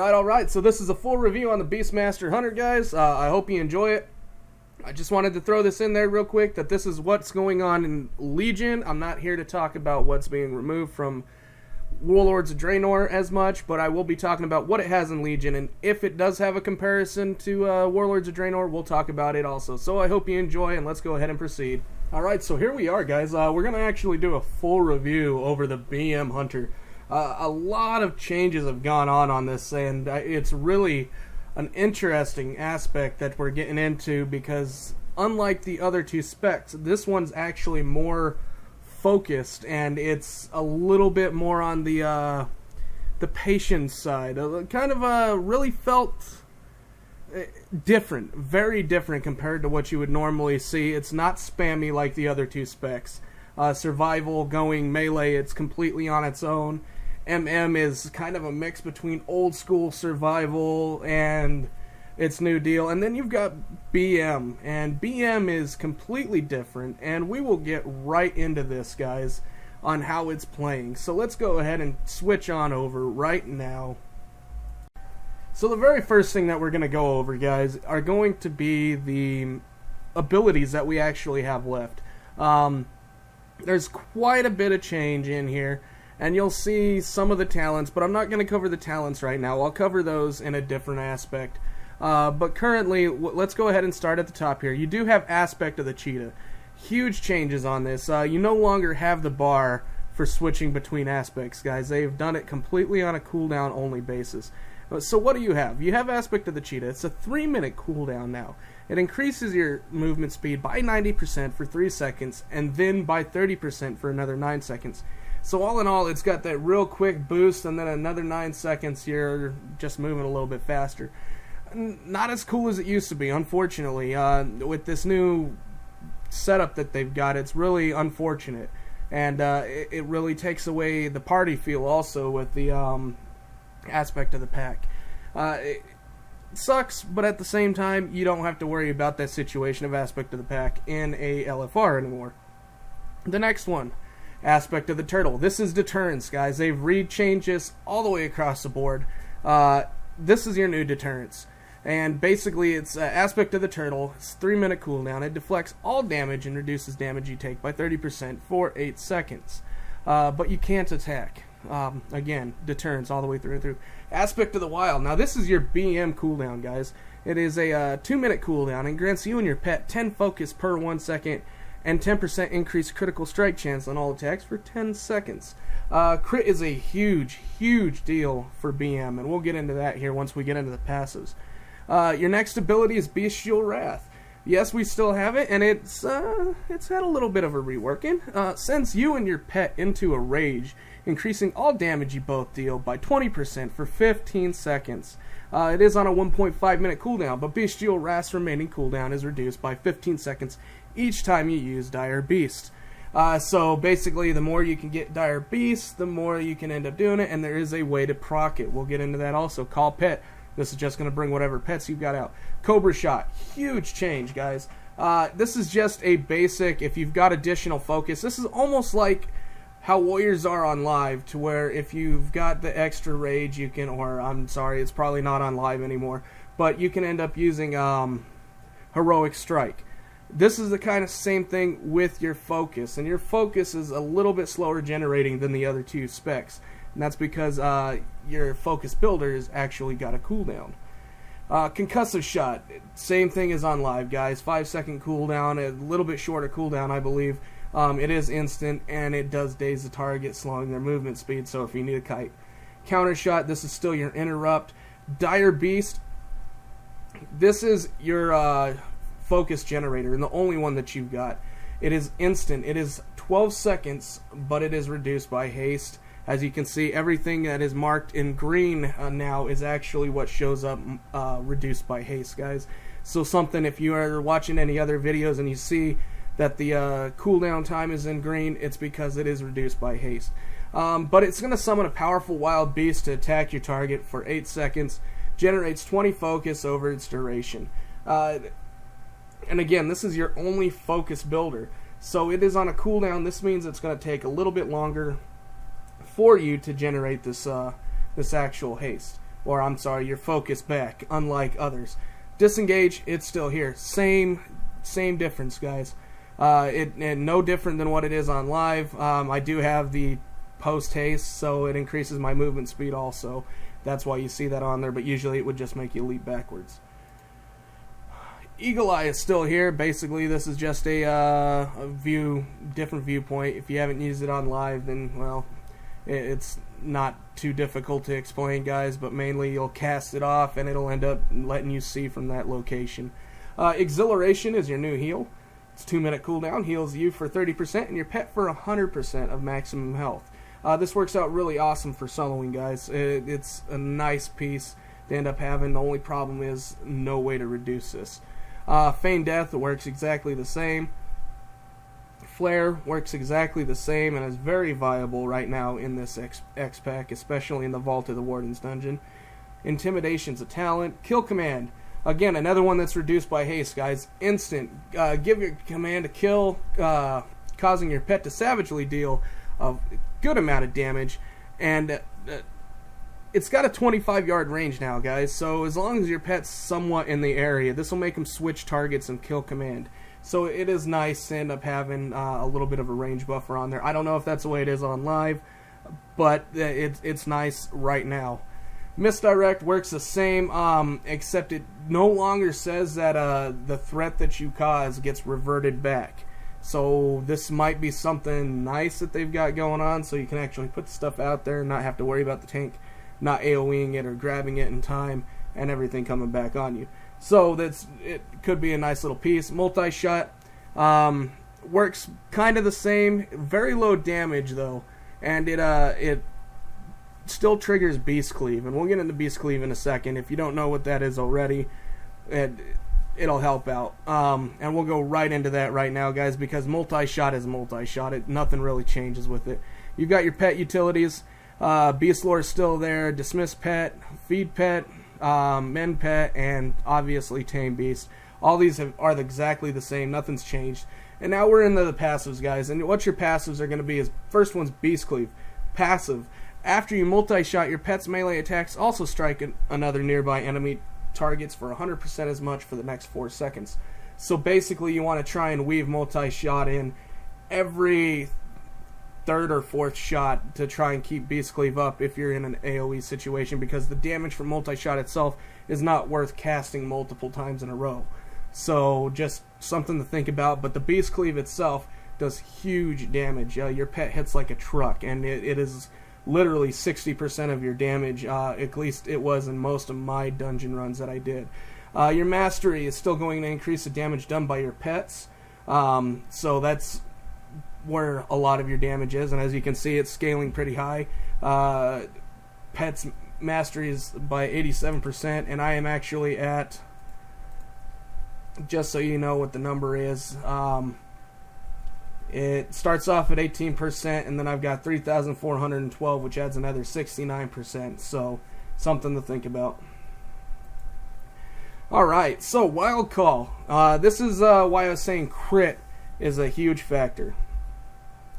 Alright, so this is a full review on the Beastmaster Hunter, guys. I hope you enjoy it. I just wanted to throw this in there real quick, that this is what's going on in Legion. I'm not here to talk about what's being removed from Warlords of Draenor as much, but I will be talking about what it has in Legion, and if it does have a comparison to Warlords of Draenor, we'll talk about it also. So I hope you enjoy, and let's go ahead and proceed. Alright, so here we are, guys. We're going to actually do a full review over the BM Hunter. A lot of changes have gone on this, and it's really an interesting aspect that we're getting into, because unlike the other two specs, this one's actually more focused, and it's a little bit more on the patience side. Kind of really felt different, very different compared to what you would normally see. It's not spammy like the other two specs. Survival going melee, it's completely on its own. MM is kind of a mix between old school survival and its new deal. And then you've got BM, and BM is completely different, and we will get right into this, guys, on how it's playing. So let's go ahead and switch on over right now. So the very first thing that we're going to go over, guys, are going to be the abilities that we actually have left. There's quite a bit of change in here, and you'll see some of the talents, but I'm not going to cover the talents right now. I'll cover those in a different aspect. But currently, let's go ahead and start at the top here. You do have Aspect of the Cheetah. Huge changes on this. You no longer have the bar for switching between aspects, guys. They've done it completely on a cooldown only basis. So what do you have? You have Aspect of the Cheetah. It's a 3-minute cooldown now. It increases your movement speed by 90% for 3 seconds, and then by 30% for another 9 seconds. So all in all, it's got that real quick boost, and then another 9 seconds you're just moving a little bit faster. Not as cool as it used to be, unfortunately. With this new setup that they've got, it's really unfortunate. And it really takes away the party feel also with the aspect of the pack. It sucks, but at the same time, you don't have to worry about that situation of aspect of the pack in a LFR anymore. The next one, Aspect of the Turtle. This is deterrence, guys. They've re-changed this all the way across the board. This is your new deterrence. And basically, it's Aspect of the Turtle. It's 3-minute cooldown. It deflects all damage and reduces damage you take by 30% for 8 seconds. But you can't attack. Again, deterrence all the way through and through. Aspect of the Wild. Now, this is your BM cooldown, guys. It is a 2-minute cooldown and grants you and your pet 10 focus per 1 second and 10% increased critical strike chance on all attacks for 10 seconds. Crit is a huge, huge deal for BM, and we'll get into that here once we get into the passives. Your next ability is Bestial Wrath. Yes, we still have it, and it's had a little bit of a reworking. Sends you and your pet into a rage, increasing all damage you both deal by 20% for 15 seconds. It is on a 1.5-minute cooldown, but Bestial Wrath's remaining cooldown is reduced by 15 seconds each time you use Dire Beast. So basically, the more you can get Dire Beast, the more you can end up doing it, and there is a way to proc it. We'll get into that also. Call Pet. This is just going to bring whatever pets you've got out. Cobra Shot. Huge change, guys. This is just a basic, if you've got additional focus, this is almost like how Warriors are on live, to where if you've got the extra rage, you can, or I'm sorry, it's probably not on live anymore, but you can end up using Heroic Strike. This is the kind of same thing with your focus, and your focus is a little bit slower generating than the other two specs, and that's because your focus builder has actually got a cooldown. Concussive Shot, same thing as on live, guys. 5-second cooldown, a little bit shorter cooldown, I believe. It is instant, and it does daze the target, slowing their movement speed, so if you need a kite. Counter Shot, this is still your interrupt. Dire Beast, this is your focus generator, and the only one that you've got. It is instant. It is 12 seconds, but it is reduced by haste. As you can see, everything that is marked in green now is actually what shows up reduced by haste, guys. So something, if you are watching any other videos and you see that the cooldown time is in green, it's because it is reduced by haste. But it's going to summon a powerful wild beast to attack your target for 8 seconds, generates 20 focus over its duration. And again, this is your only focus builder. So it is on a cooldown. This means it's going to take a little bit longer for you to generate this this actual haste. or I'm sorry, your focus back, unlike others. Disengage, it's still here. Same difference, guys. And no different than what it is on live. I do have the post haste, so it increases my movement speed also. That's why you see that on there, but usually it would just make you leap backwards. Eagle Eye is still here. Basically, this is just a different viewpoint. If you haven't used it on live, then, well, it's not too difficult to explain, guys, but mainly you'll cast it off and it'll end up letting you see from that location. Exhilaration is your new heal. It's 2-minute cooldown, heals you for 30% and your pet for 100% of maximum health. This works out really awesome for soloing, guys. It's a nice piece to end up having. The only problem is no way to reduce this. Feign Death works exactly the same. Flare works exactly the same and is very viable right now in this X-Pack, especially in the Vault of the Warden's Dungeon. Intimidation's a talent. Kill Command. Again, another one that's reduced by haste, guys. Instant. Give your command to kill, causing your pet to savagely deal a good amount of damage. And it's got a 25-yard range now, guys. So as long as your pet's somewhat in the area, this will make them switch targets and kill command. So it is nice to end up having a little bit of a range buffer on there. I don't know if that's the way it is on live, but it's nice right now. Misdirect works the same, except it no longer says that the threat that you cause gets reverted back. So this might be something nice that they've got going on, so you can actually put stuff out there and not have to worry about the tank not AoEing it or grabbing it in time and everything coming back on you. So it could be a nice little piece. Multi-shot works kind of the same, very low damage though, and it still triggers Beast Cleave, and we'll get into Beast Cleave in a second. If you don't know what that is already, it'll help out. And we'll go right into that right now, guys, because multi-shot is multi-shot. Nothing really changes with it. You've got your pet utilities. Beast Lore is still there. Dismiss Pet, Feed Pet, Mend Pet, and obviously Tame Beast. All these are exactly the same. Nothing's changed. And now we're into the passives, guys. And what your passives are going to be is, first one's Beast Cleave. Passive. After you multi-shot, your pet's melee attacks also strike another nearby enemy targets for 100% as much for the next 4 seconds. So basically you want to try and weave multi-shot in every third or fourth shot to try and keep Beast Cleave up if you're in an AoE situation, because the damage from multi-shot itself is not worth casting multiple times in a row. So just something to think about. But the Beast Cleave itself does huge damage. Your pet hits like a truck, and it is literally 60% of your damage. At least it was in most of my dungeon runs that I did. Your Mastery is still going to increase the damage done by your pets. So that's where a lot of your damage is, and as you can see, it's scaling pretty high. Pets Mastery is by 87%, and I am actually at, just so you know what the number is, it starts off at 18%, and then I've got 3,412, which adds another 69%, so something to think about. Alright, so Wild Call. This is why I was saying crit is a huge factor.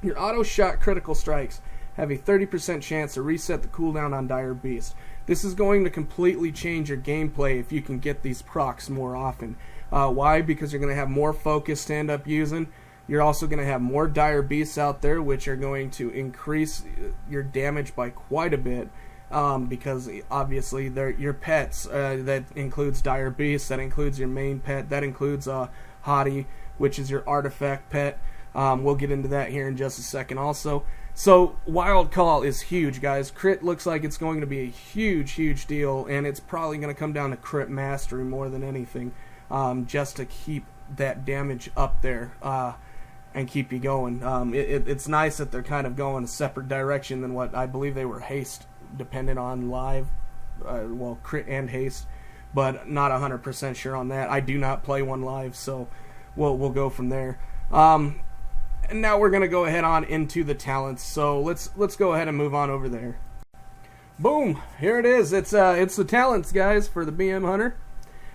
Your auto-shot critical strikes have a 30% chance to reset the cooldown on Dire Beast. This is going to completely change your gameplay if you can get these procs more often. Why? Because you're going to have more focus to end up using. You're also going to have more Dire Beasts out there, which are going to increase your damage by quite a bit. Because obviously they're your pets. That includes Dire Beasts, that includes your main pet, that includes Hottie, which is your artifact pet. We'll get into that here in just a second also. So Wild Call is huge, guys. Crit looks like it's going to be a huge deal, and it's probably going to come down to crit mastery more than anything, just to keep that damage up there and keep you going. It's nice that they're kind of going a separate direction than what I believe they were haste dependent on live, well, crit and haste, but not 100% sure on that. I do not play one live, so we'll go from there. And now we're gonna go ahead on into the talents. So let's go ahead and move on over there. Boom! Here it is. It's the talents, guys, for the BM Hunter,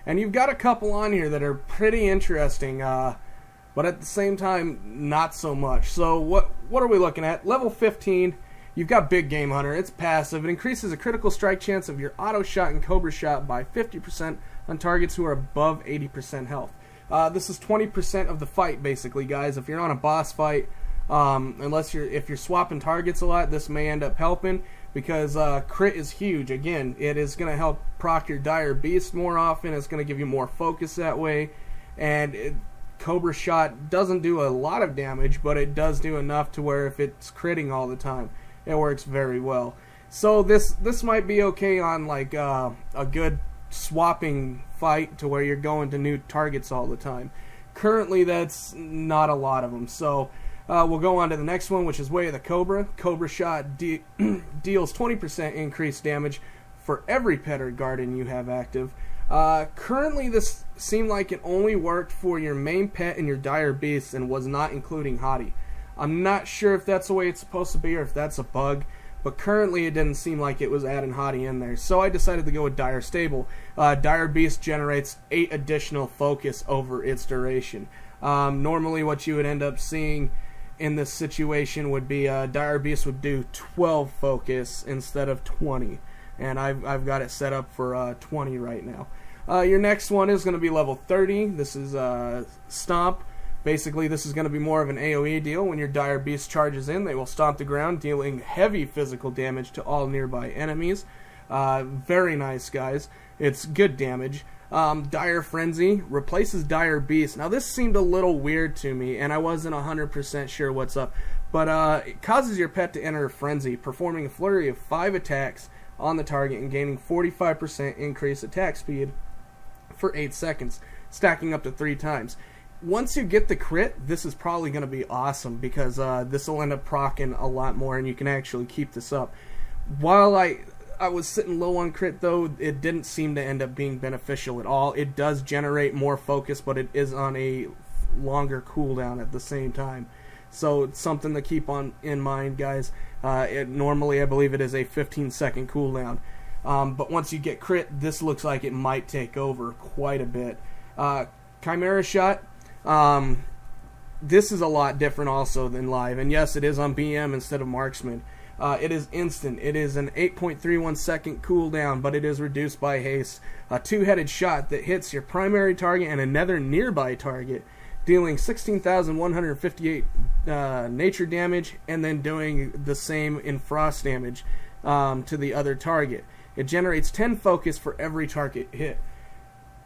and you've got a couple on here that are pretty interesting, but at the same time not so much. So what are we looking at? Level 15. You've got Big Game Hunter. It's passive. It increases the critical strike chance of your auto shot and Cobra shot by 50% on targets who are above 80% health. This is 20% of the fight, basically, guys. If you're on a boss fight, if you're swapping targets a lot, this may end up helping, because crit is huge. Again, it is going to help proc your Dire Beast more often. It's going to give you more focus that way, and Cobra shot doesn't do a lot of damage, but it does do enough to where if it's critting all the time, it works very well. So this might be okay on like a good swapping fight to where you're going to new targets all the time. Currently, that's not a lot of them. So we'll go on to the next one, which is Way of the Cobra. Cobra shot deals 20% increased damage for every pet or guardian you have active. Currently, this seemed like it only worked for your main pet and your Dire Beasts and was not including Hati. I'm not sure if that's the way it's supposed to be or if that's a bug, but currently it didn't seem like it was adding Hati in there. So I decided to go with Dire Stable. Dire Beast generates 8 additional focus over its duration. Normally what you would end up seeing in this situation would be Dire Beast would do 12 focus instead of 20. And I've got it set up for 20 right now. Your next one is going to be level 30. This is Stomp. Basically, this is going to be more of an AoE deal. When your Dire Beast charges in, they will stomp the ground, dealing heavy physical damage to all nearby enemies. Very nice, guys. It's good damage. Dire Frenzy replaces Dire Beast. Now, this seemed a little weird to me, and I wasn't 100% sure what's up. But it causes your pet to enter a frenzy, performing a flurry of 5 attacks on the target and gaining 45% increased attack speed for 8 seconds, stacking up to 3 times. Once you get the crit, this is probably going to be awesome, because this will end up proccing a lot more and you can actually keep this up. While I was sitting low on crit, though, it didn't seem to end up being beneficial at all. It does generate more focus, but it is on a longer cooldown at the same time. So it's something to keep in mind, guys. Normally, I believe it is a 15-second cooldown. But once you get crit, this looks like it might take over quite a bit. Chimera Shot. This is a lot different also than live. And yes, it is on BM instead of Marksman. It is instant. It is an 8.31 second cooldown, but it is reduced by haste. A 2-headed shot that hits your primary target and another nearby target, dealing 16,158 nature damage, and then doing the same in frost damage to the other target. It generates 10 focus for every target hit.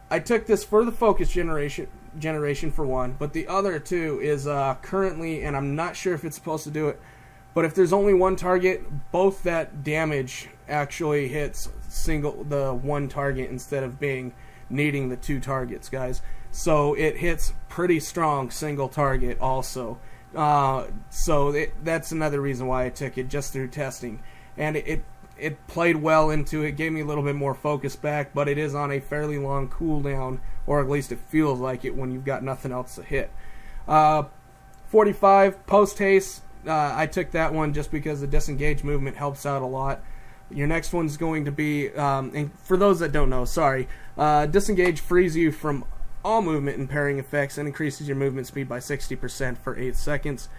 I took this for the focus generation for one, but the other two is currently, and I'm not sure if it's supposed to do it, but if there's only one target, both that damage actually hits the one target instead of needing the 2 targets, guys. So it hits pretty strong single target also. That's another reason why I took it, just through testing. And it played well into it, gave me a little bit more focus back, but it is on a fairly long cooldown, or at least it feels like it when you've got nothing else to hit. 45, Post Haste. I took that one just because the disengage movement helps out a lot. Your next one's going to be, and for those that don't know, sorry, disengage frees you from all movement and parrying effects and increases your movement speed by 60% for 8 seconds.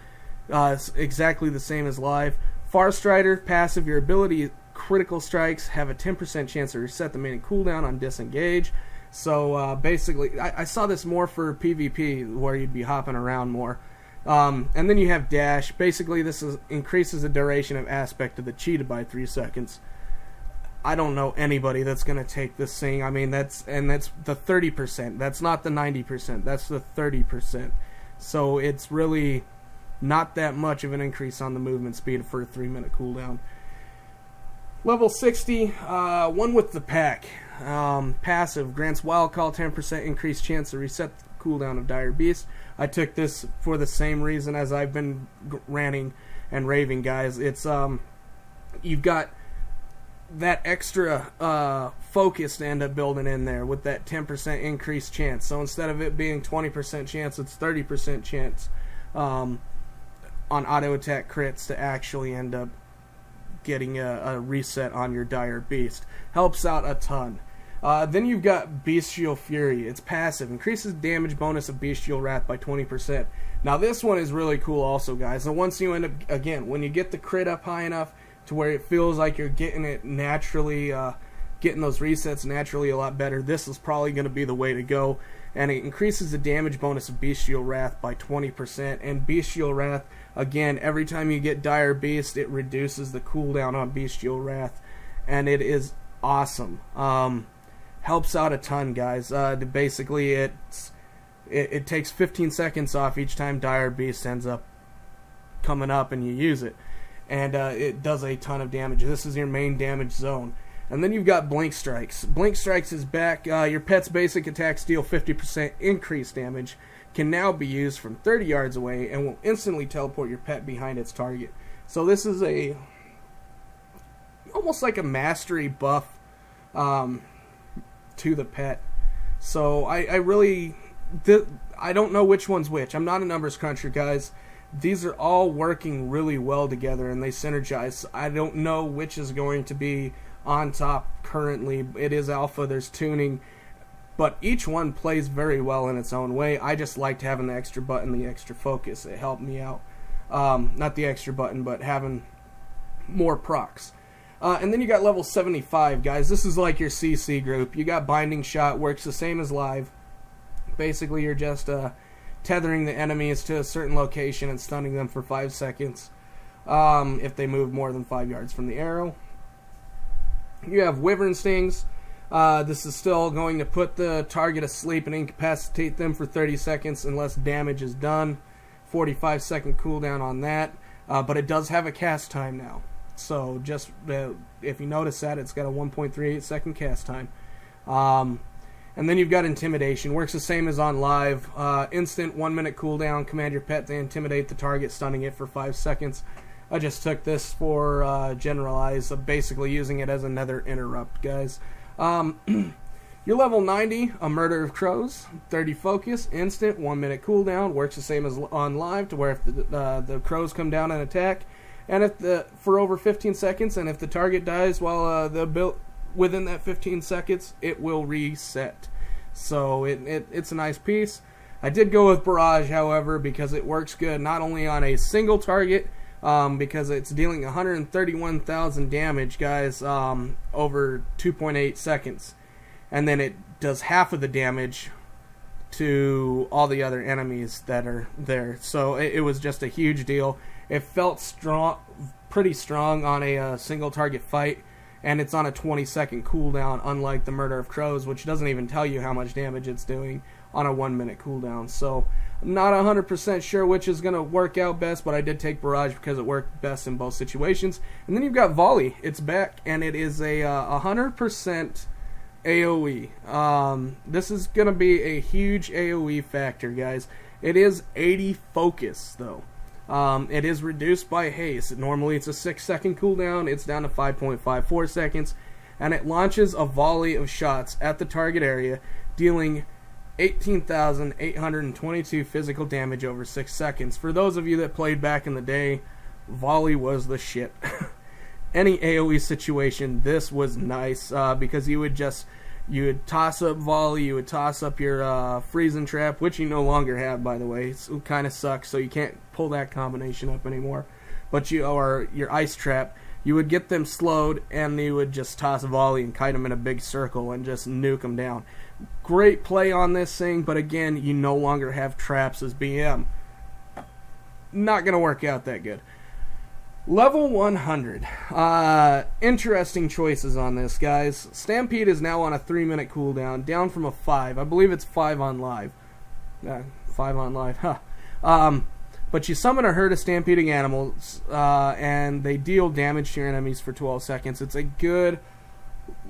It's exactly the same as live. Farstrider, passive, your ability critical strikes have a 10% chance to reset the main cooldown on disengage. So basically, I saw this more for PvP, where you'd be hopping around more. And then you have dash. Basically, this increases the duration of aspect of the cheetah by 3 seconds. I don't know anybody that's going to take this thing. I mean, that's the 30%. That's not the 90%. That's the 30%. So it's really not that much of an increase on the movement speed for a 3-minute cooldown. Level 60, One with the Pack. Passive, grants Wild Call 10% increased chance to reset the cooldown of Dire Beast. I took this for the same reason as I've been ranting and raving, guys. It's you've got that extra focus to end up building in there with that 10% increased chance. So instead of it being 20% chance, it's 30% chance on auto attack crits to actually end up getting a reset on your Dire Beast. Helps out a ton. Then you've got Bestial Fury. It's passive. Increases damage bonus of Bestial Wrath by 20%. Now this one is really cool also, guys. And once you end up, again, when you get the crit up high enough to where it feels like you're getting it naturally, getting those resets naturally a lot better, this is probably going to be the way to go. And it increases the damage bonus of Bestial Wrath by 20%. And Bestial Wrath, again, every time you get Dire Beast, it reduces the cooldown on Bestial Wrath. And it is awesome. Helps out a ton, guys. Basically, it takes 15 seconds off each time Dire Beast ends up coming up and you use it. And it does a ton of damage. This is your main damage zone. And then you've got Blink Strikes. Blink Strikes is back. Your pet's basic attacks deal 50% increased damage. Can now be used from 30 yards away and will instantly teleport your pet behind its target. So this is almost like a mastery buff to the pet. So I don't know which one's which. I'm not a numbers cruncher, guys. These are all working really well together and they synergize. I don't know which is going to be on top currently. It is alpha, there's tuning, but each one plays very well in its own way. I just liked having the extra button, the extra focus. It helped me out. Not the extra button, but having more procs. And then you got level 75, guys. This is like your CC group. You got Binding Shot, works the same as live. Basically, you're just tethering the enemies to a certain location and stunning them for 5 seconds if they move more than 5 yards from the arrow. You have Wyvern Stings. This is still going to put the target asleep and incapacitate them for 30 seconds unless damage is done. 45-second cooldown on that. But it does have a cast time now. So just if you notice that, it's got a 1.38 second cast time. And then you've got Intimidation. Works the same as on live. Instant 1 minute cooldown. Command your pet to intimidate the target, stunning it for 5 seconds. I just took this for generalize, basically using it as another interrupt, guys. You're level 90, a Murder of Crows, 30 focus, instant, 1 minute cooldown. Works the same as on live, to where if the crows come down and attack, and for over 15 seconds, and if the target dies while within that 15 seconds, it will reset. So it's a nice piece. I did go with Barrage, however, because it works good not only on a single target, because it's dealing 131,000 damage, guys, over 2.8 seconds. And then it does half of the damage to all the other enemies that are there. So it was just a huge deal. It felt strong, pretty strong on a single target fight, and it's on a 20-second cooldown, unlike the Murder of Crows, which doesn't even tell you how much damage it's doing on a 1 minute cooldown. So I'm not 100% sure which is going to work out best, but I did take Barrage because it worked best in both situations. And then you've got Volley. It's back, and it is a 100% AoE. This is going to be a huge AoE factor, guys. It is 80 focus, though. It is reduced by haste. Normally it's a 6-second cooldown. It's down to 5.54 seconds. And it launches a volley of shots at the target area, dealing 18,822 physical damage over 6 seconds. For those of you that played back in the day, volley was the shit. Any AoE situation, this was nice, because you would toss up volley, you would toss up your freezing trap, which you no longer have, by the way. It kind of sucks, so you can't pull that combination up anymore. But or your ice trap, you would get them slowed, and you would just toss a volley and kite them in a big circle and just nuke them down. Great play on this thing, but again, you no longer have traps as BM. Not going to work out that good. Level 100. Interesting choices on this, guys. Stampede is now on a 3-minute cooldown, down from a 5. I believe it's 5 on live. 5 on live, huh. But you summon a herd of stampeding animals, and they deal damage to your enemies for 12 seconds. It's a good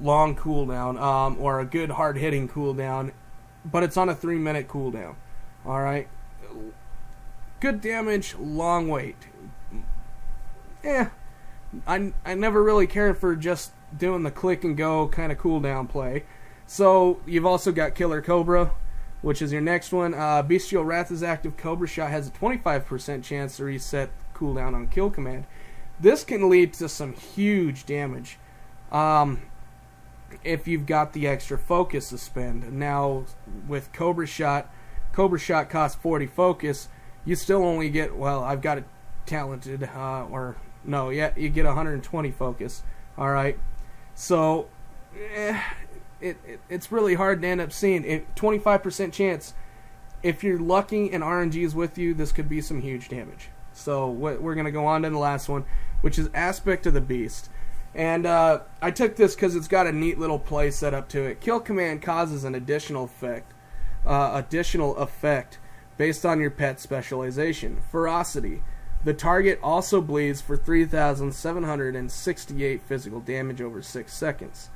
long cooldown, or a good hard-hitting cooldown, but it's on a 3-minute cooldown. Alright? Good damage, long wait. I never really cared for just doing the click and go kind of cooldown play. So you've also got Killer Cobra, which is your next one. Bestial Wrath is active. Cobra Shot has a 25% chance to reset cooldown on kill command. This can lead to some huge damage. if you've got the extra focus to spend. Now with Cobra Shot costs 40 focus. You still only get, well, I've got it talented, you get 120 focus. All right, so it's really hard to end up seeing. 25% chance, if you're lucky and RNG is with you, this could be some huge damage. So we're going to go on to the last one, which is Aspect of the Beast. And I took this because it's got a neat little play set up to it. Kill Command causes an additional effect based on your pet specialization. Ferocity. The target also bleeds for 3,768 physical damage over 6 seconds.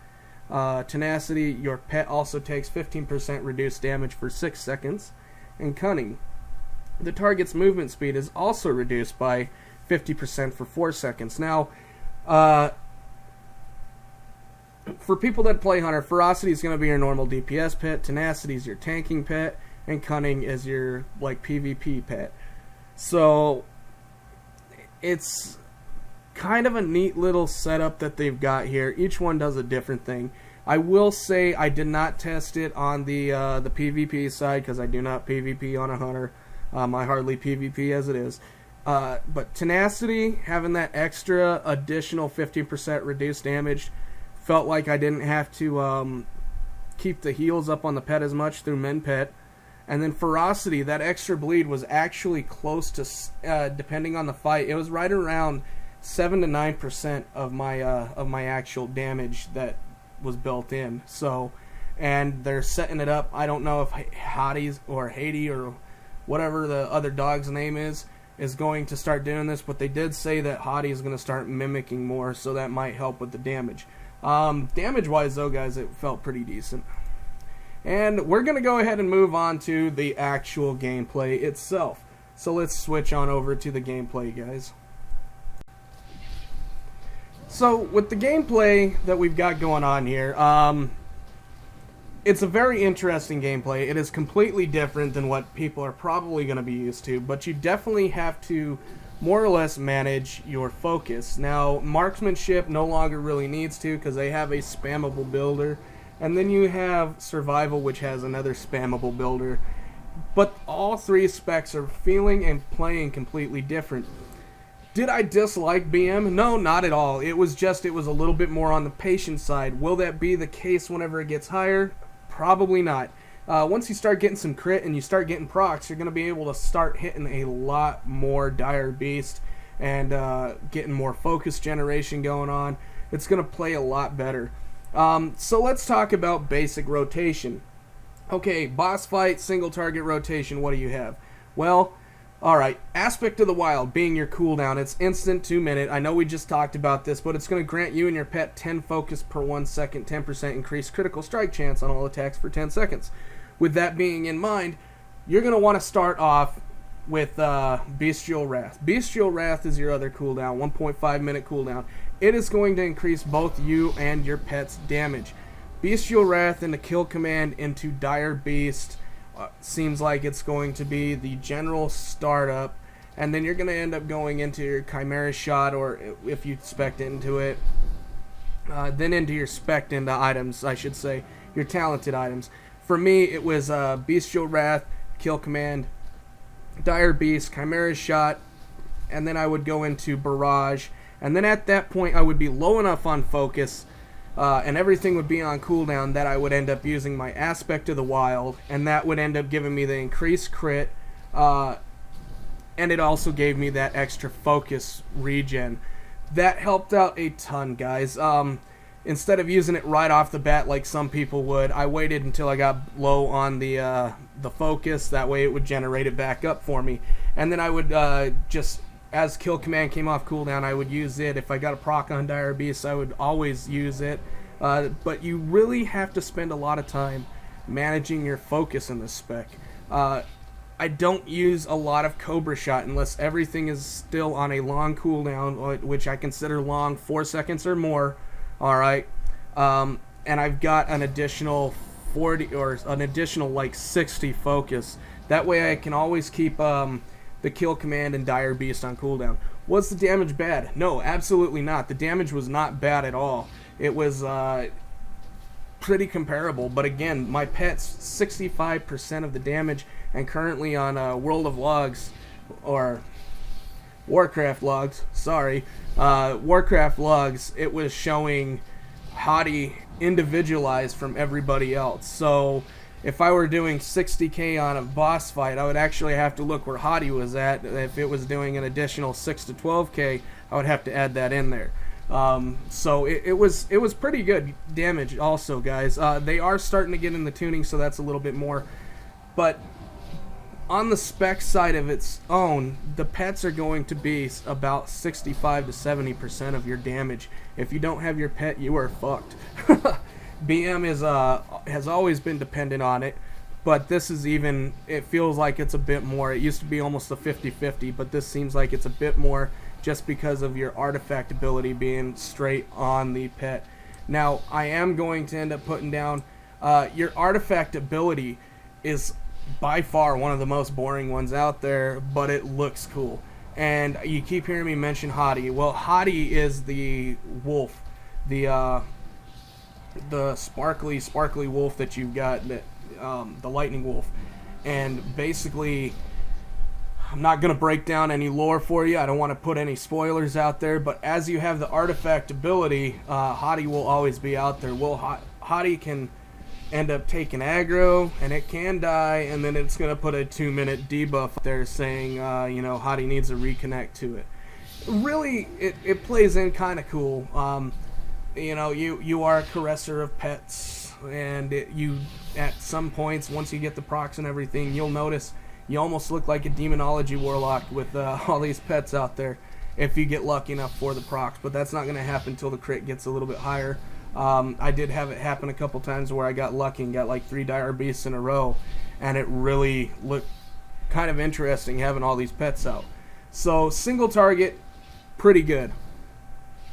Tenacity. Your pet also takes 15% reduced damage for 6 seconds. And Cunning. The target's movement speed is also reduced by 50% for 4 seconds. Now, for people that play Hunter, Ferocity is going to be your normal DPS pet, Tenacity is your tanking pet, and Cunning is your PvP pet. So it's kind of a neat little setup that they've got here. Each one does a different thing. I will say I did not test it on the PvP side because I do not PvP on a Hunter. I hardly PvP as it is. But Tenacity, having that extra additional 15% reduced damage, felt like I didn't have to keep the heals up on the pet as much through Min Pet. And then Ferocity, that extra bleed was actually close to, depending on the fight, it was right around 7 to 9% of my actual damage that was built in. So, and they're setting it up. I don't know if Hades or Haiti or whatever the other dog's name is going to start doing this, but they did say that Hadi is going to start mimicking more, so that might help with the damage. Damage-wise, though, guys, it felt pretty decent. And we're going to go ahead and move on to the actual gameplay itself. So let's switch on over to the gameplay, guys. So, with the gameplay that we've got going on here, it's a very interesting gameplay. It is completely different than what people are probably going to be used to, but you definitely have to more or less manage your focus. Now, Marksmanship no longer really needs to because they have a spammable builder, and then you have Survival, which has another spammable builder, but all three specs are feeling and playing completely different. Did I dislike BM? No, not at all. It was a little bit more on the patient side. Will that be the case whenever it gets higher? Probably not. Once you start getting some crit and you start getting procs, you're going to be able to start hitting a lot more Dire Beast and getting more focus generation going on. It's going to play a lot better. So let's talk about basic rotation. Okay, boss fight, single target rotation, what do you have? Well, alright, Aspect of the Wild being your cooldown. It's instant 2 minute. I know we just talked about this, but it's going to grant you and your pet 10 focus per 1 second, 10% increased critical strike chance on all attacks for 10 seconds. With that being in mind, you're going to want to start off with Bestial Wrath. Bestial Wrath is your other cooldown, 1.5 minute cooldown. It is going to increase both you and your pet's damage. Bestial Wrath into Kill Command into Dire Beast seems like it's going to be the general startup, and then you're going to end up going into your Chimera Shot, or if you spec into it, then into your spec into items, I should say, your talented items. For me, it was Bestial Wrath, Kill Command, Dire Beast, Chimera Shot, and then I would go into Barrage, and then at that point I would be low enough on focus and everything would be on cooldown that I would end up using my Aspect of the Wild, and that would end up giving me the increased crit, and it also gave me that extra focus regen. That helped out a ton, guys. Instead of using it right off the bat like some people would, I waited until I got low on the focus. That way it would generate it back up for me. And then I would just, as Kill Command came off cooldown, I would use it. If I got a proc on Dire Beast, I would always use it. But you really have to spend a lot of time managing your focus in this spec. I don't use a lot of Cobra Shot unless everything is still on a long cooldown, which I consider long, 4 seconds or more. Alright, and I've got an additional 40 or an additional like 60 focus. That way I can always keep the Kill Command and Dire Beast on cooldown. Was the damage bad? No, absolutely not. The damage was not bad at all. It was pretty comparable. But again, my pet's 65% of the damage, and currently on World of Logs, or Warcraft Logs, sorry, Warcraft Logs, it was showing Hadi individualized from everybody else. So if I were doing 60k on a boss fight, I would actually have to look where Hadi was at. If it was doing an additional 6 to 12k, I would have to add that in there. So it was pretty good damage also, guys. They are starting to get in the tuning, so that's a little bit more. But on the spec side of its own, the pets are going to be about 65 to 70% of your damage. If you don't have your pet, you are fucked. BM has always been dependent on it, but this is even, it feels like it's a bit more. It used to be almost a 50-50, but this seems like it's a bit more just because of your artifact ability being straight on the pet. Now, I am going to end up putting down your artifact ability is by far one of the most boring ones out there, but it looks cool. And you keep hearing me mention Hadi. Well, Hadi is the wolf, the sparkly wolf that you've got, that the lightning wolf. And basically, I'm not going to break down any lore for you. I don't want to put any spoilers out there, but as you have the artifact ability, Hadi will always be out there. Hadi can end up taking aggro, and it can die, and then it's going to put a 2-minute debuff there saying, Hadi needs a reconnect to it. Really, it plays in kind of cool. You are a caresser of pets, and you, at some points, once you get the procs and everything, you'll notice you almost look like a demonology warlock with all these pets out there if you get lucky enough for the procs, but that's not going to happen until the crit gets a little bit higher. I did have it happen a couple times where I got lucky and got like 3 dire beasts in a row, and it really looked kind of interesting having all these pets out. So single target, pretty good.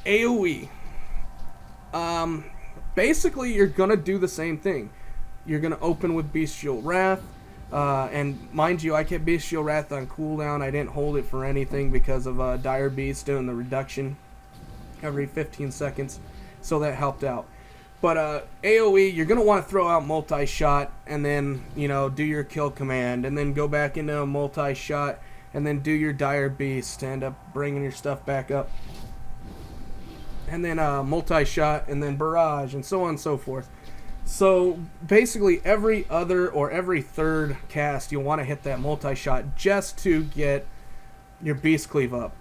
AoE, basically you're gonna do the same thing. You're gonna open with Bestial Wrath, and mind you, I kept Bestial Wrath on cooldown. I didn't hold it for anything because of Dire Beast doing the reduction every 15 seconds. So that helped out. But AoE, you're going to want to throw out multi-shot and then, do your kill command, and then go back into a multi-shot and then do your Dire Beast to end up bringing your stuff back up. And then multi-shot and then barrage and so on and so forth. So basically every other or every third cast you'll want to hit that multi-shot just to get your Beast Cleave up.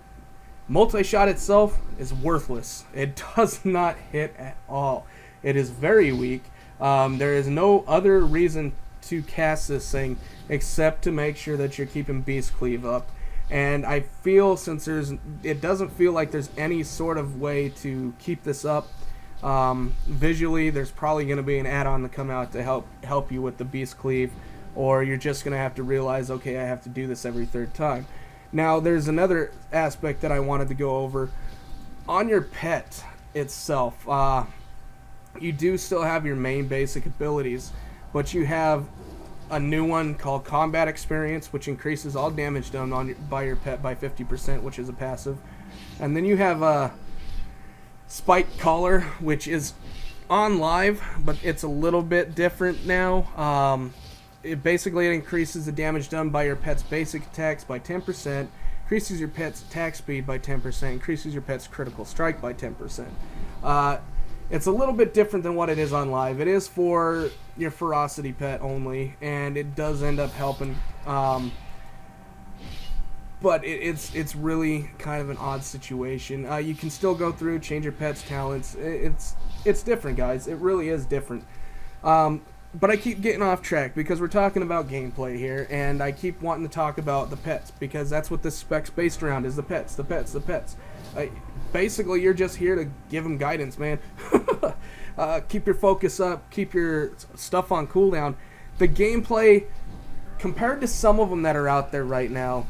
Multi-shot itself is worthless. It does not hit at all. It is very weak. There is no other reason to cast this thing except to make sure that you're keeping Beast Cleave up. And I feel since it doesn't feel like there's any sort of way to keep this up. Visually, there's probably going to be an add-on to come out to help you with the Beast Cleave, or you're just going to have to realize, okay, I have to do this every third time. Now, there's another aspect that I wanted to go over. On your pet itself, you do still have your main basic abilities, but you have a new one called Combat Experience, which increases all damage done by your pet by 50%, which is a passive. And then you have Spike Collar, which is on live, but it's a little bit different now. It increases the damage done by your pet's basic attacks by 10%, increases your pet's attack speed by 10%, increases your pet's critical strike by 10%. It's a little bit different than what it is on live. It is for your ferocity pet only, and it does end up helping. But it's really kind of an odd situation. You can still go through, change your pet's talents. It's different, guys. It really is different. But I keep getting off track because we're talking about gameplay here, and I keep wanting to talk about the pets because that's what this spec's based around, is the pets, the pets, the pets. Basically, you're just here to give them guidance, man. Keep your focus up, keep your stuff on cooldown. The gameplay, compared to some of them that are out there right now,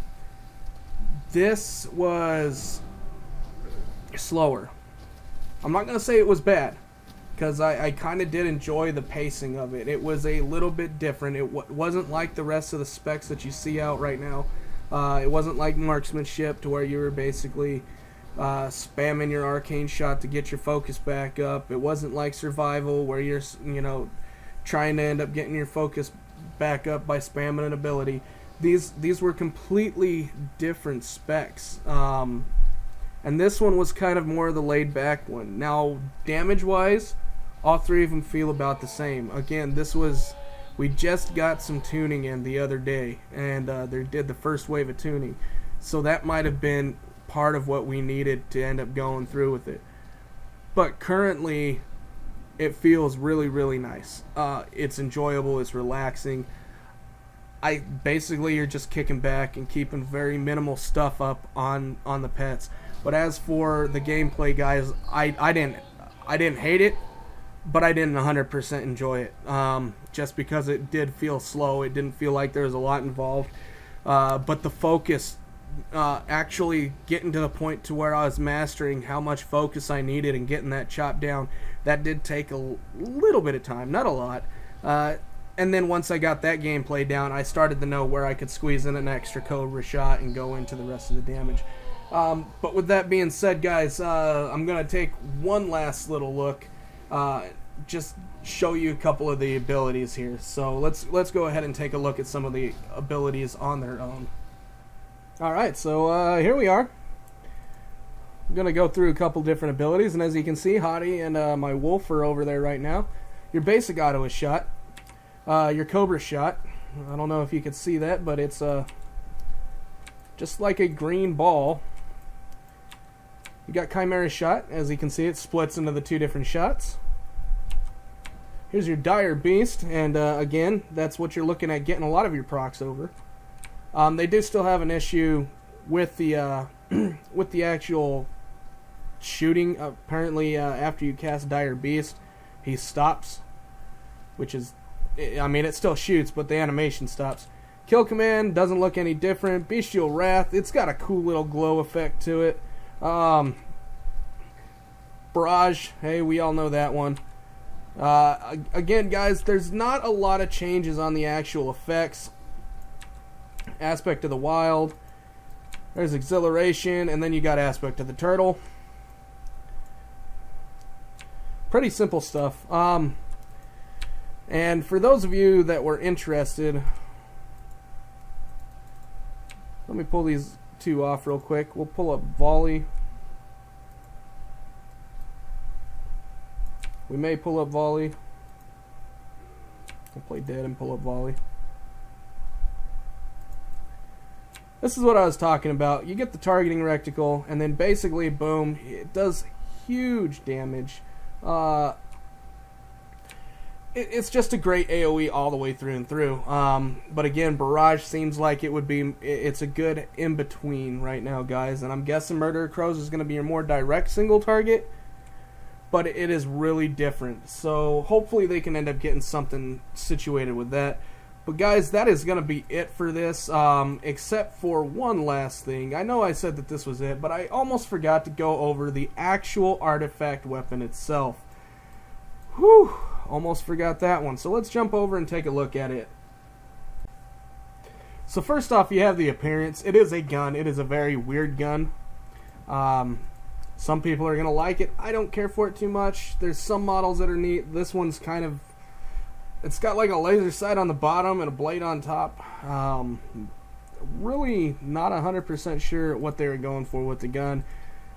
this was slower. I'm not going to say it was bad, because I kind of did enjoy the pacing of it. It was a little bit different. It wasn't like the rest of the specs that you see out right now. It wasn't like marksmanship to where you were basically spamming your arcane shot to get your focus back up. It wasn't like survival where you're, trying to end up getting your focus back up by spamming an ability. These were completely different specs. And this one was kind of more of the laid back one. Now, damage wise, all three of them feel about the same. Again, we just got some tuning in the other day, and they did the first wave of tuning. So that might have been part of what we needed to end up going through with it. But currently, it feels really, really nice. It's enjoyable, it's relaxing. Basically, you're just kicking back and keeping very minimal stuff up on the pets. But as for the gameplay, guys, I didn't hate it, but I didn't 100% enjoy it. Just because it did feel slow, it didn't feel like there was a lot involved. But the focus, actually getting to the point to where I was mastering how much focus I needed and getting that chop down, that did take a little bit of time, not a lot. And then once I got that gameplay down, I started to know where I could squeeze in an extra Cobra shot and go into the rest of the damage. But with that being said, guys, I'm going to take one last little look, just show you a couple of the abilities here. So let's go ahead and take a look at some of the abilities on their own. Alright, so here we are. I'm going to go through a couple different abilities, and as you can see, Hottie and my Wolf are over there right now. Your basic auto is shot. Your Cobra shot. I don't know if you can see that, but it's just like a green ball. You got Chimera shot. As you can see, it splits into the two different shots. Here's your Dire Beast, and again, that's what you're looking at getting a lot of your procs over. They do still have an issue with the with the actual shooting. Apparently, after you cast Dire Beast, he stops, which is, I mean, it still shoots, but the animation stops. Kill Command doesn't look any different. Bestial Wrath, it's got a cool little glow effect to it. Barrage, hey, we all know that one. Again, guys, there's not a lot of changes on the actual effects. Aspect of the Wild. There's Exhilaration, and then you got Aspect of the Turtle. Pretty simple stuff. And for those of you that were interested, let me pull these two off real quick. We'll pull up Volley. We may pull up Volley. I'll play dead and pull up Volley. This is what I was talking about. You get the targeting reticle, and then basically, boom, it does huge damage. It's just a great AoE all the way through and through. But again, Barrage seems like it would be, it's a good in-between right now, guys. And I'm guessing Murder Crows is going to be your more direct single target, but it is really different. So hopefully they can end up getting something situated with that. But guys, that is going to be it for this, except for one last thing. I know I said that this was it, but I almost forgot to go over the actual artifact weapon itself. Whew, almost forgot that one. So let's jump over and take a look at it. So first off, you have the appearance. It is a gun. It is a very weird gun. Some people are going to like it. I don't care for it too much. There's some models that are neat. This one's kind of, it's got like a laser sight on the bottom and a blade on top. Really not 100% sure what they were going for with the gun.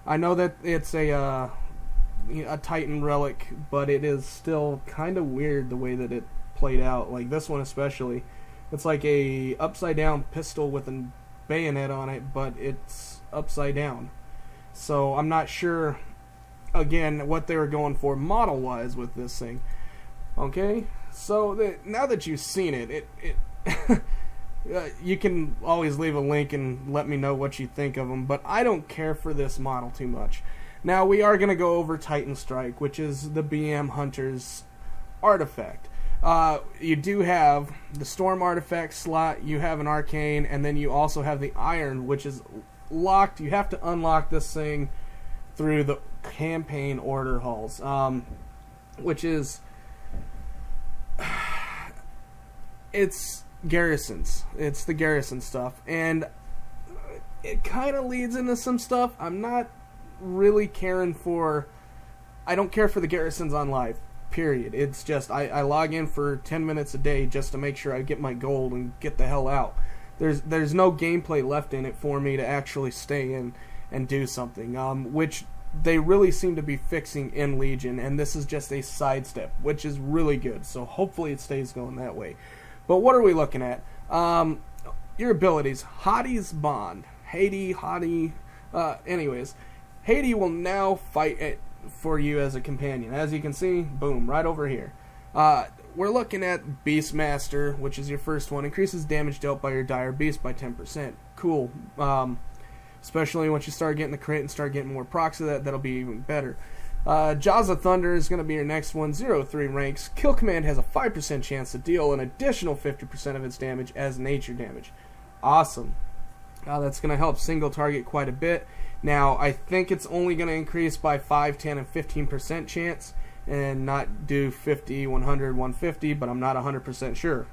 I know that it's a Titan relic, but it is still kind of weird the way that it played out. Like this one especially. It's like a upside down pistol with a bayonet on it, but it's upside down. So I'm not sure, again, what they were going for model-wise with this thing. Okay? So now that you've seen it, you can always leave a link and let me know what you think of them, but I don't care for this model too much. Now, we are going to go over Titan Strike, which is the BM Hunter's artifact. You do have the Storm artifact slot, you have an Arcane, and then you also have the Iron, which is locked. You have to unlock this thing through the campaign order halls, which is, it's garrisons. It's the garrison stuff, and it kind of leads into some stuff. I'm not really caring for... I don't care for the garrisons on live, period. It's just, I log in for 10 minutes a day just to make sure I get my gold and get the hell out. There's no gameplay left in it for me to actually stay in and do something, which they really seem to be fixing in Legion, and this is just a sidestep, which is really good, so hopefully it stays going that way. But what are we looking at? Your abilities. Hadi's Bond. Hadi. Anyways, Hadi will now fight for you as a companion. As you can see, boom, right over here. We're looking at Beastmaster, which is your first one. Increases damage dealt by your Dire Beast by 10%. Cool. Especially once you start getting the crit and start getting more procs of that, that'll be even better. Jaws of Thunder is going to be your next one. 0-3 ranks. Kill Command has a 5% chance to deal an additional 50% of its damage as nature damage. Awesome. That's going to help single target quite a bit. Now, I think it's only going to increase by 5, 10, and 15% chance, and not do 50, 100, 150, but I'm not 100% sure.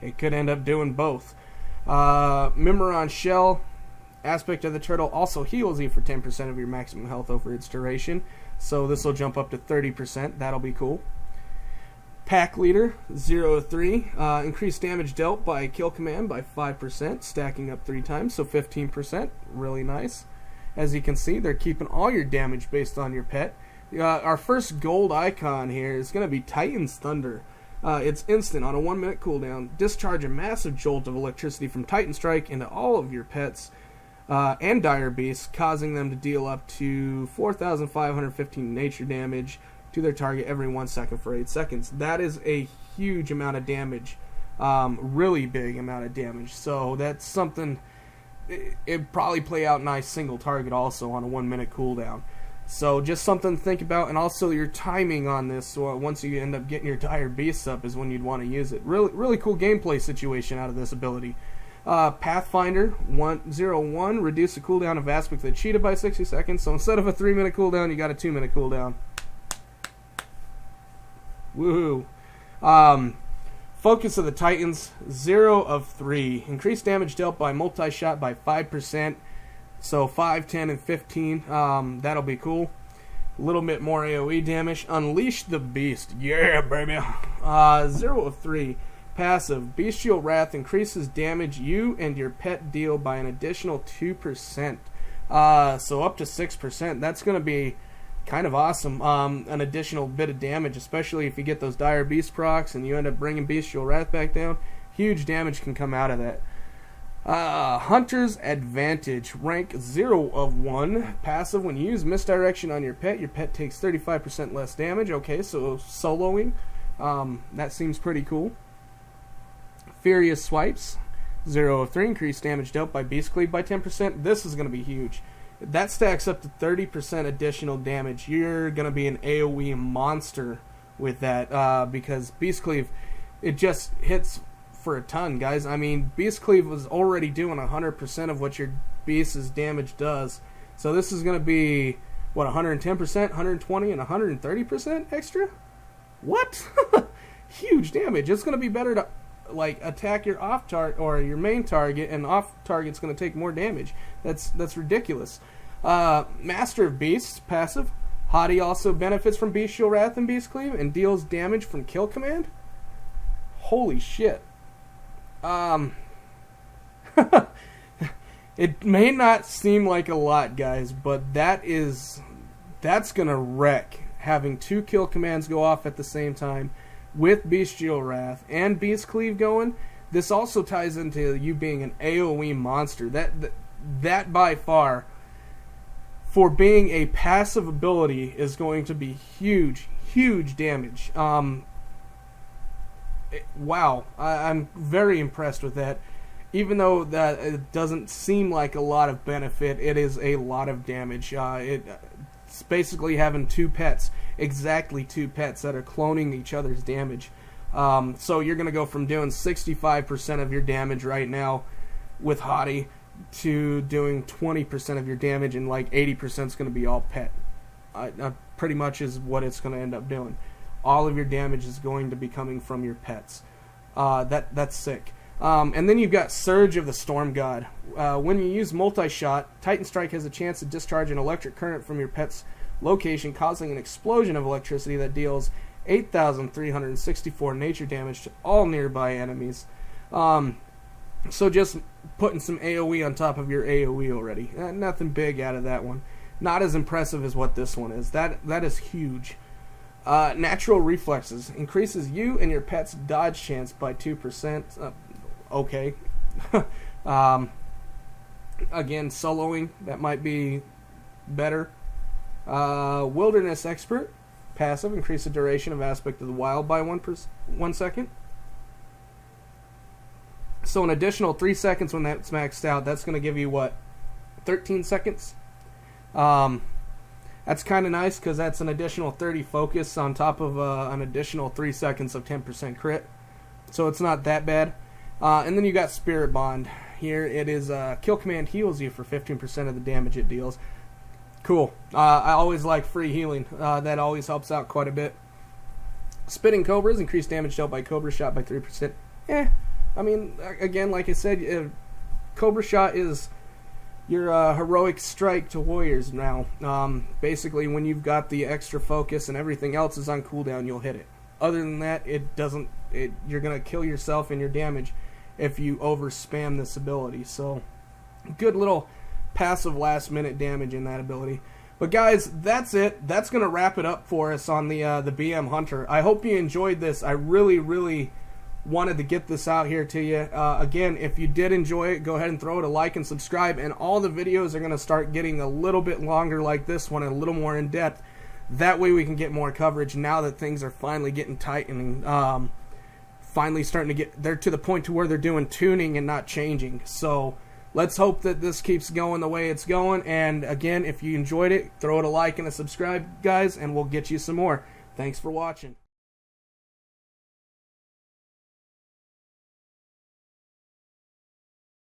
It could end up doing both. Mimiron Shell, Aspect of the Turtle, also heals you for 10% of your maximum health over its duration, so this will jump up to 30%. That'll be cool. Pack Leader, 0-3, increased damage dealt by Kill Command by 5%, stacking up 3 times, so 15%, really nice. As you can see, they're keeping all your damage based on your pet. Our first gold icon here is going to be Titan's Thunder. It's instant on a 1-minute cooldown. Discharge a massive jolt of electricity from Titan Strike into all of your pets and Dire Beasts, causing them to deal up to 4,515 nature damage to their target every 1 second for 8 seconds. That is a huge amount of damage, really big amount of damage. So that's something, it'd probably play out nice single target also on a 1-minute cooldown. So just something to think about, and also your timing on this. So once you end up getting your Dire Beasts up is when you'd want to use it. Really cool gameplay situation out of this ability. Pathfinder 101, reduce the cooldown of Aspect of the Cheetah by 60 seconds. So instead of a 3-minute cooldown, you got a 2-minute cooldown. Woohoo. Focus of the Titans, 0-3. Increased damage dealt by multi-shot by 5%. So 5, 10, and 15. That'll be cool. A little bit more AoE damage. Unleash the Beast. Yeah, baby. 0-3. Passive. Bestial Wrath increases damage you and your pet deal by an additional 2%. So up to 6%. That's going to be kind of awesome. An additional bit of damage, especially if you get those Dire Beast procs and you end up bringing Bestial Wrath back down. Huge damage can come out of that. Hunter's Advantage, rank 0-1. Passive, when you use Misdirection on your pet takes 35% less damage. Okay, so soloing, that seems pretty cool. Furious Swipes, 0-3, increased damage dealt by Beast Cleave by 10%. This is going to be huge. That stacks up to 30% additional damage. You're going to be an AoE monster with that, because Beast Cleave, it just hits for a ton, guys. I mean, Beast Cleave was already doing 100% of what your beast's damage does. So this is going to be, what, 110%, 120, and 130% extra? What? Huge damage. It's going to be better to like attack your off target or your main target, and off target's going to take more damage. That's ridiculous. Master of Beasts, passive. Hadi also benefits from Bestial Wrath and Beast Cleave and deals damage from Kill Command. Holy shit. It may not seem like a lot, guys, but that's gonna wreck having 2 kill commands go off at the same time with Bestial Wrath and Beast Cleave going. This also ties into you being an AoE monster. That by far, for being a passive ability, is going to be huge damage. Wow, I'm very impressed with that. Even though that it doesn't seem like a lot of benefit, it is a lot of damage. It's basically having 2 pets, exactly 2 pets that are cloning each other's damage. So you're going to go from doing 65% of your damage right now with Hadi to doing 20% of your damage, and like 80% is going to be all pet. Pretty much is what it's going to end up doing. All of your damage is going to be coming from your pets. That's sick. And then you've got Surge of the Storm God. when you use multi-shot, Titan Strike has a chance to discharge an electric current from your pet's location, causing an explosion of electricity that deals 8,364 nature damage to all nearby enemies. So just putting some AoE on top of your AoE already. Nothing big out of that one. Not as impressive as what this one is. That is huge. Natural Reflexes increases you and your pet's dodge chance by 2%. Okay. Again, soloing, that might be better. Wilderness Expert, passive, increase the duration of Aspect of the Wild by 1 second. So an additional 3 seconds when that's maxed out. That's going to give you, what, 13 seconds? That's kind of nice because that's an additional 30 focus on top of an additional 3 seconds of 10% crit. So it's not that bad. And then you got Spirit Bond. Here it is, Kill Command heals you for 15% of the damage it deals. Cool. I always like free healing. That always helps out quite a bit. Spitting Cobras, increase damage dealt by Cobra Shot by 3%. I mean, again, like I said, Cobra Shot is your heroic strike to warriors now. Basically, when you've got the extra focus and everything else is on cooldown, you'll hit it. Other than that, you're going to kill yourself and your damage if you over spam this ability. So, good little passive last minute damage in that ability. But guys, that's it. That's going to wrap it up for us on the BM Hunter. I hope you enjoyed this. I really wanted to get this out here to you. Again, if you did enjoy it, go ahead and throw it a like and subscribe. And all the videos are going to start getting a little bit longer like this one and a little more in depth. That way we can get more coverage now that things are finally getting tight and finally starting to get, they're to the point to where they're doing tuning and not changing. So let's hope that this keeps going the way it's going. And again, if you enjoyed it, throw it a like and a subscribe, guys, and we'll get you some more. Thanks for watching.